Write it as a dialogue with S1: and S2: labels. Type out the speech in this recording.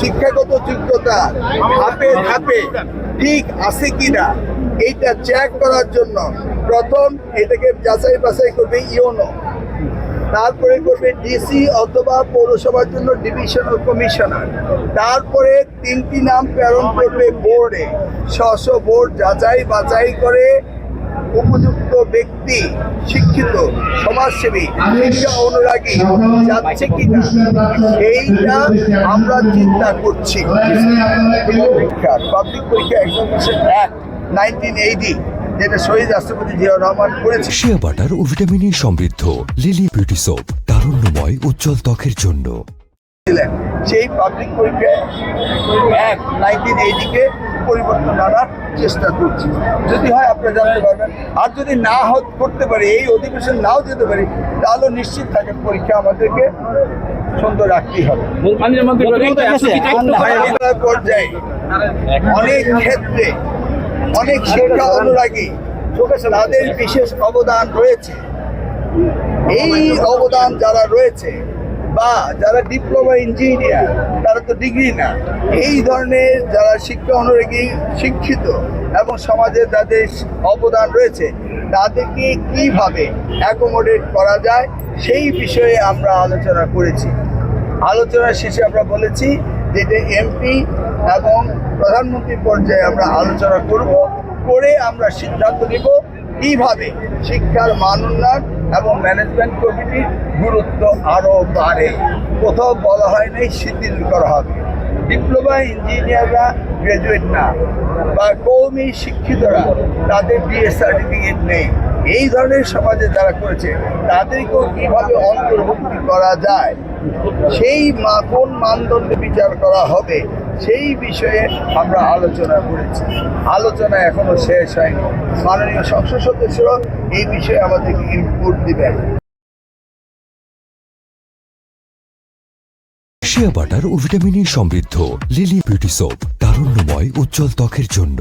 S1: শিক্ষাগত যোগ্যতা ধাপে ধাপে ঠিক আছে কিনা এইটা চেক করার জন্য প্রথম এটাকে যাচাই বাছাই করবে ইউনো, তারপরে করবে ডিসি অথবা পৌরসভার জন্য ডিভিশনাল কমিশনার, তারপরে 3টি নাম প্রেরণ করবে বোর্ডে। স্ব বোর্ড যাচাই বাছাই করে উপযুক্ত ব্যক্তি, শিক্ষিত, সমাজসেবী, শিক্ষা অনুরাগী যাচ্ছে কিনা এইটা আমরা চিন্তা করছি। পাবলিক পরীক্ষা এক্সামিনেশন অ্যাক্ট 1980 যেটা শহীদ রাষ্ট্রপতি জিয়াউর রহমান করেছে।
S2: শিয়া বাটার ও ভিটামিনে সমৃদ্ধ লিলি বিউটি সোপ, তারুণ্যময় উজ্জ্বল ত্বকের জন্য।
S1: সেই পাবলিক পরীক্ষা অ্যাক্ট 1980 পরিবর্তন আনার চেষ্টা করছি। যদি হয় আপনারা জানতে পারবেন, আর যদি না করতে পারি, এই অধিবেশন নাও যেতে পারি, তাহলে নিশ্চিত থাকে পরীক্ষা আমাদেরকে সুন্দর রাখতেই হবে। পর্যায়ে অনেক ক্ষেত্রে অনেক শিক্ষা অনুরাগী তাদের বিশেষ অবদান রয়েছে। এই অবদান যারা রয়েছে বা যারা ডিপ্লোমা ইঞ্জিনিয়ার, তারা তো ডিগ্রি না, এই ধরনের যারা শিক্ষা অনুরাগী, শিক্ষিত এবং সমাজে যাদের অবদান রয়েছে তাদেরকে কিভাবে অ্যাকোমোডেট করা যায় সেই বিষয়ে আমরা আলোচনা করেছি। আলোচনার শেষে আমরা বলেছি যে এটা এমপি এবং প্রধানমন্ত্রী পর্যায়ে আমরা আলোচনা করে আমরা সিদ্ধান্ত নিব কিভাবে শিক্ষার মান উন্নয়ন এবং ম্যানেজমেন্ট কমিটির গুরুত্ব আরও বাড়ে। কোথাও বলা হয় নাই শিথিল করা হবে। ডিপ্লোমা ইঞ্জিনিয়াররা গ্র্যাজুয়েট না বা কওমি শিক্ষিতরা, তাদের বিএ সার্টিফিকেট নেই, এই ধরনের সমাজে যারা করেছে তাদেরকেও কীভাবে অন্তর্ভুক্তি করা যায়, সেই কোন মানদণ্ডে বিচার করা হবে সেই বিষয়ে আমরা আলোচনা করেছি। আলোচনা এখনো শেষ হয়নি। মাননীয় সংসদ সদস্যরা এই বিষয়ে আমাদেরকে ইনপুট দিবেন।
S2: শিয়া বাটার ও ভিটামিনে সমৃদ্ধ লিলি বিউটি সোপ, তারুণ্যময় উজ্জ্বল ত্বকের জন্য।